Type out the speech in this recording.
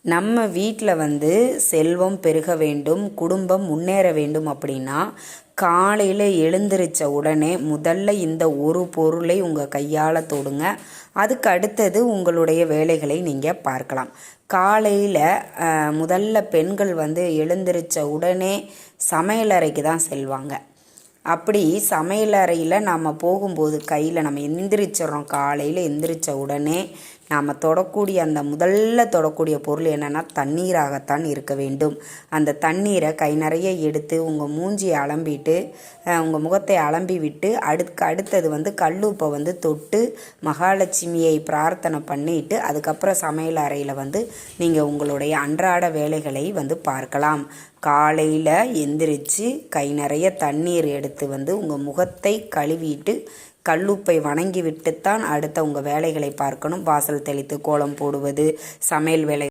நம்ம வீட்டில் செல்வம் பெருக வேண்டும், குடும்பம் முன்னேற வேண்டும் அப்படின்னா காலையில் எழுந்திரிச்ச உடனே முதல்ல இந்த ஒரு பொருளை உங்கள் கையால் தொடுங்க. அதுக்கு அடுத்தது உங்களுடைய வேலைகளை நீங்கள் பார்க்கலாம். காலையில் முதல்ல பெண்கள் எழுந்திரிச்ச உடனே சமையலறைக்கு தான் செல்வாங்க. அப்படி சமையலறையில் நாம் போகும்போது கையில் நம்ம எந்திரிச்சிடறோம். காலையில் எந்திரிச்ச உடனே நாம் தொடக்கூடிய அந்த முதல்ல தொடக்கூடிய பொருள் என்னென்னா தண்ணீராகத்தான் இருக்க வேண்டும். அந்த தண்ணீரை கை நிறைய எடுத்து உங்கள் மூஞ்சியை அலம்பிட்டு உங்கள் முகத்தை அலம்பி விட்டு அடுத்தது கல்லுப்பை தொட்டு மகாலட்சுமியை பிரார்த்தனை பண்ணிட்டு அதுக்கப்புறம் சமையல் அறையில் நீங்கள் உங்களுடைய அன்றாட வேலைகளை பார்க்கலாம். காலையில் எந்திரிச்சு கை நிறைய தண்ணீர் எடுத்து உங்கள் முகத்தை கழுவிட்டு கல்லுப்பை வணங்கி விட்டுத்தான் அடுத்த உங்கள் வேலைகளை பார்க்கணும். வாசல் தெளித்து கோலம் போடுவது, சமையல் வேலை